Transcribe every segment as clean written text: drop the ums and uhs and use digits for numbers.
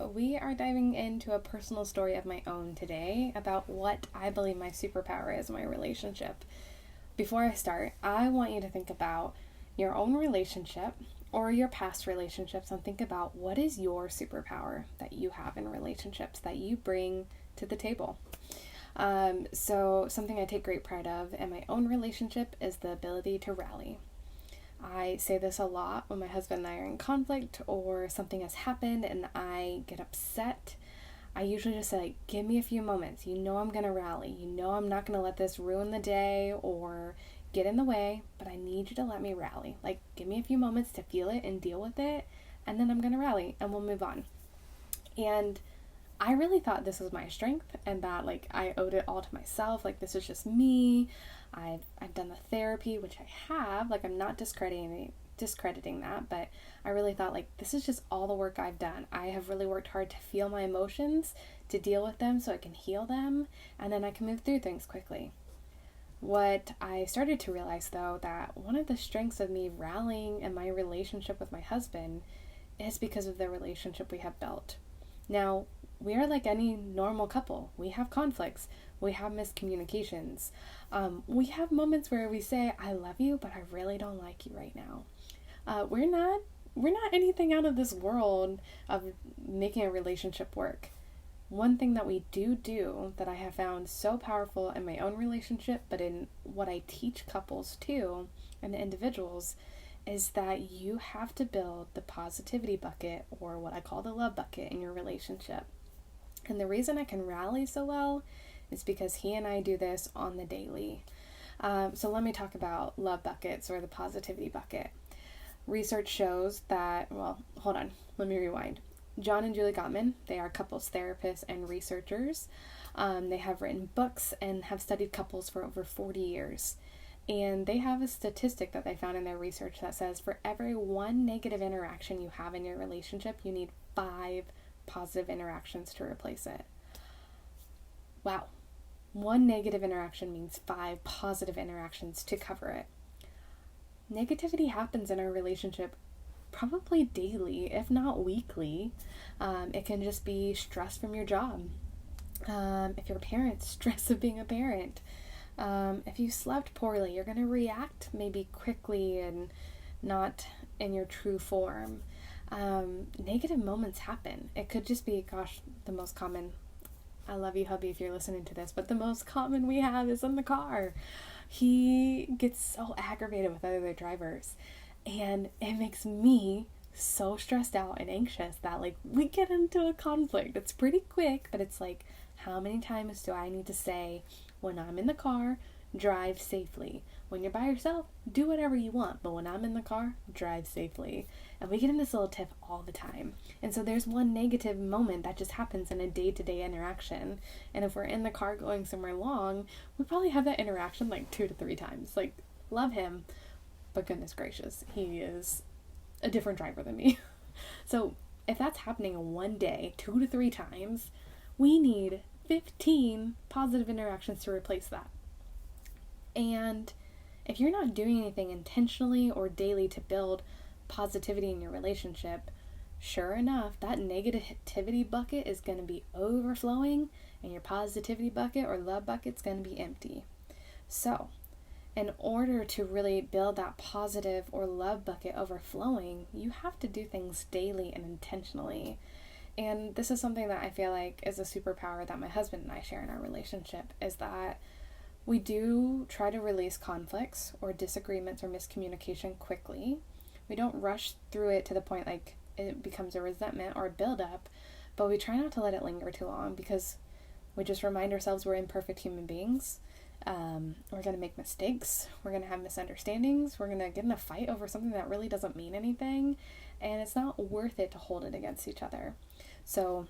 we are diving into a personal story of my own today about what I believe my superpower is in my relationship. Before I start, I want you to think about your own relationship or your past relationships and think about what is your superpower that you have in relationships that you bring to the table. So something I take great pride of in my own relationship is the ability to rally. I say this a lot when my husband and I are in conflict or something has happened and I get upset. I usually just say, like, give me a few moments. You know I'm going to rally. You know I'm not going to let this ruin the day or get in the way, but I need you to let me rally. Like, give me a few moments to feel it and deal with it, and then I'm going to rally and we'll move on. And I really thought this was my strength and that, like, I owed it all to myself. Like, this is just me. I've done the therapy, which I have. Like, I'm not discrediting that, but I really thought, like, this is just all the work I've done. I have really worked hard to feel my emotions, to deal with them so I can heal them, and then I can move through things quickly. What I started to realize, though, that one of the strengths of me rallying in my relationship with my husband is because of the relationship we have built. Now, we are like any normal couple. We have conflicts. We have miscommunications. We have moments where we say, I love you, but I really don't like you right now. We're not anything out of this world of making a relationship work. One thing that we do that I have found so powerful in my own relationship, but in what I teach couples too, and individuals, is that you have to build the positivity bucket, or what I call the love bucket, in your relationship. And the reason I can rally so well is because he and I do this on the daily. So let me talk about love buckets, or the positivity bucket. Research shows that, hold on, let me rewind. John and Julie Gottman, they are couples therapists and researchers. They have written books and have studied couples for over 40 years. And they have a statistic that they found in their research that says for every one negative interaction you have in your relationship, you need 5 positive interactions to replace it. Wow. One negative interaction means 5 positive interactions to cover it. Negativity happens in our relationship probably daily, if not weekly. It can just be stress from your job. If you're a parent, stress of being a parent. If you slept poorly, you're going to react maybe quickly and not in your true form. Negative moments happen. It could just be, the most common, I love you, hubby, if you're listening to this, but the most common we have is in the car. He gets so aggravated with other drivers, and it makes me so stressed out and anxious that, like, we get into a conflict. It's pretty quick, but it's like, how many times do I need to say, when I'm in the car, drive safely. When you're by yourself, do whatever you want, but when I'm in the car, drive safely. And we get in this little tiff all the time. And so there's one negative moment that just happens in a day-to-day interaction. And if we're in the car going somewhere long, we probably have that interaction like 2 to 3 times. Like, love him, but goodness gracious, he is a different driver than me. So if that's happening in one day, 2 to 3 times, we need 15 positive interactions to replace that. And if you're not doing anything intentionally or daily to build positivity in your relationship, sure enough, that negativity bucket is going to be overflowing and your positivity bucket or love bucket is going to be empty. So, in order to really build that positive or love bucket overflowing, you have to do things daily and intentionally. And this is something that I feel like is a superpower that my husband and I share in our relationship, is that we do try to release conflicts or disagreements or miscommunication quickly. We don't rush through it to the point like it becomes a resentment or a buildup, but we try not to let it linger too long because we just remind ourselves we're imperfect human beings. We're going to make mistakes. We're going to have misunderstandings. We're going to get in a fight over something that really doesn't mean anything, and it's not worth it to hold it against each other. So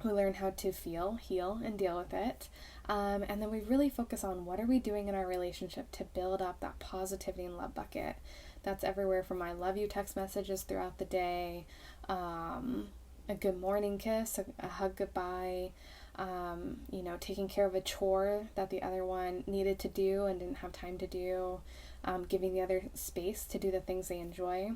we learn how to feel, heal, and deal with it. And then we really focus on what are we doing in our relationship to build up that positivity and love bucket. That's everywhere from I love you text messages throughout the day, a good morning kiss, a hug goodbye, taking care of a chore that the other one needed to do and didn't have time to do, giving the other space to do the things they enjoy.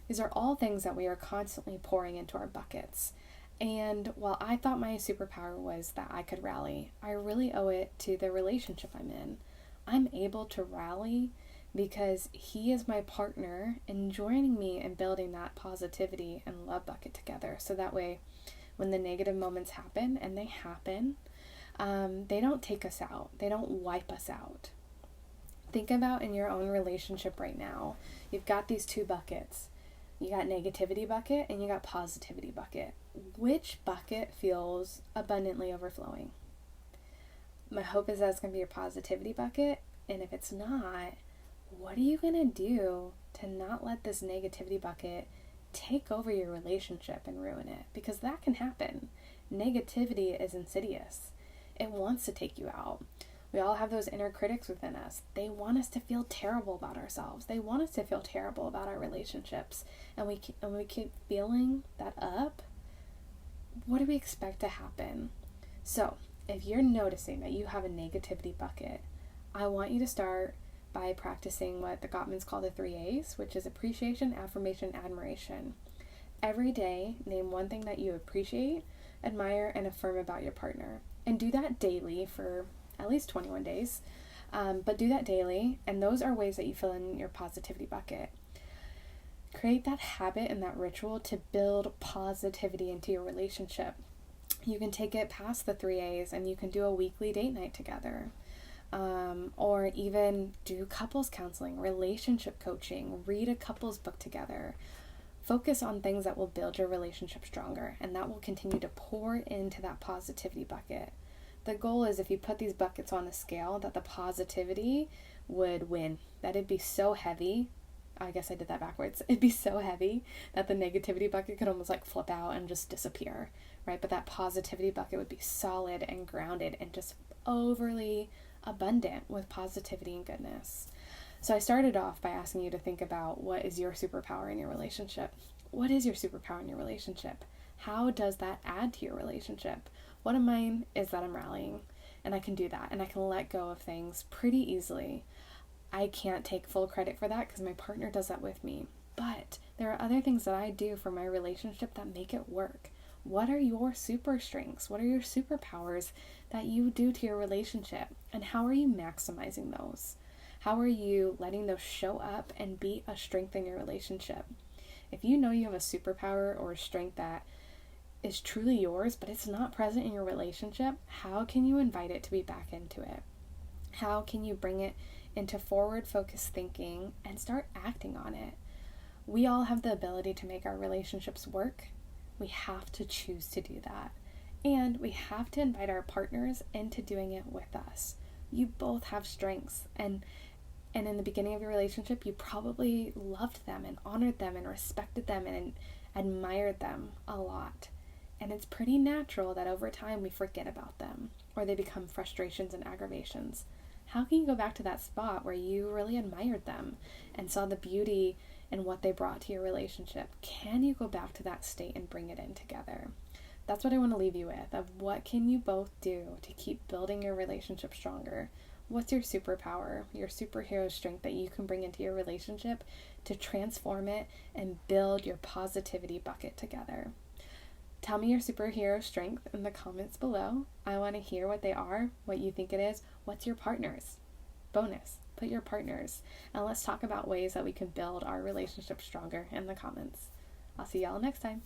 These are all things that we are constantly pouring into our buckets. And while I thought my superpower was that I could rally, I really owe it to the relationship I'm in. I'm able to rally because he is my partner in joining me in building that positivity and love bucket together. So that way, when the negative moments happen, and they happen, they don't take us out. They don't wipe us out. Think about in your own relationship right now. You've got these two buckets. You got negativity bucket and you got positivity bucket. Which bucket feels abundantly overflowing? My hope is that it's going to be your positivity bucket. And if it's not, what are you going to do to not let this negativity bucket take over your relationship and ruin it? Because that can happen. Negativity is insidious. It wants to take you out. We all have those inner critics within us. They want us to feel terrible about ourselves. They want us to feel terrible about our relationships. And we keep feeling that up. What do we expect to happen? So, if you're noticing that you have a negativity bucket, I want you to start by practicing what the Gottmans call the 3 A's, which is appreciation, affirmation, admiration. Every day, name one thing that you appreciate, admire, and affirm about your partner. And do that daily for at least 21 days. But do that daily, and those are ways that you fill in your positivity bucket. Create that habit and that ritual to build positivity into your relationship. You can take it past the 3 A's and you can do a weekly date night together. Or even do couples counseling, relationship coaching, read a couples book together. Focus on things that will build your relationship stronger, and that will continue to pour into that positivity bucket. The goal is, if you put these buckets on a scale, that the positivity would win. That it'd be so heavy. I guess I did that backwards. It'd be so heavy that the negativity bucket could almost like flip out and just disappear, right? But that positivity bucket would be solid and grounded and just overly abundant with positivity and goodness. So I started off by asking you to think about, what is your superpower in your relationship? What is your superpower in your relationship? How does that add to your relationship? One of mine is that I'm rallying, and I can do that, and I can let go of things pretty easily. I can't take full credit for that because my partner does that with me. But there are other things that I do for my relationship that make it work. What are your super strengths? What are your superpowers that you do to your relationship? And how are you maximizing those? How are you letting those show up and be a strength in your relationship? If you know you have a superpower or a strength that is truly yours, but it's not present in your relationship, how can you invite it to be back into it? How can you bring it into forward focused thinking and start acting on it? We all have the ability to make our relationships work. We have to choose to do that. And we have to invite our partners into doing it with us. You both have strengths, and in the beginning of your relationship, you probably loved them and honored them and respected them and admired them a lot. And it's pretty natural that over time we forget about them, or they become frustrations and aggravations. How can you go back to that spot where you really admired them and saw the beauty in what they brought to your relationship? Can you go back to that state and bring it in together? That's what I want to leave you with, of what can you both do to keep building your relationship stronger? What's your superpower, your superhero strength that you can bring into your relationship to transform it and build your positivity bucket together? Tell me your superhero strength in the comments below. I want to hear what they are, what you think it is. What's your partner's? Bonus, put your partners. And let's talk about ways that we can build our relationship stronger in the comments. I'll see y'all next time.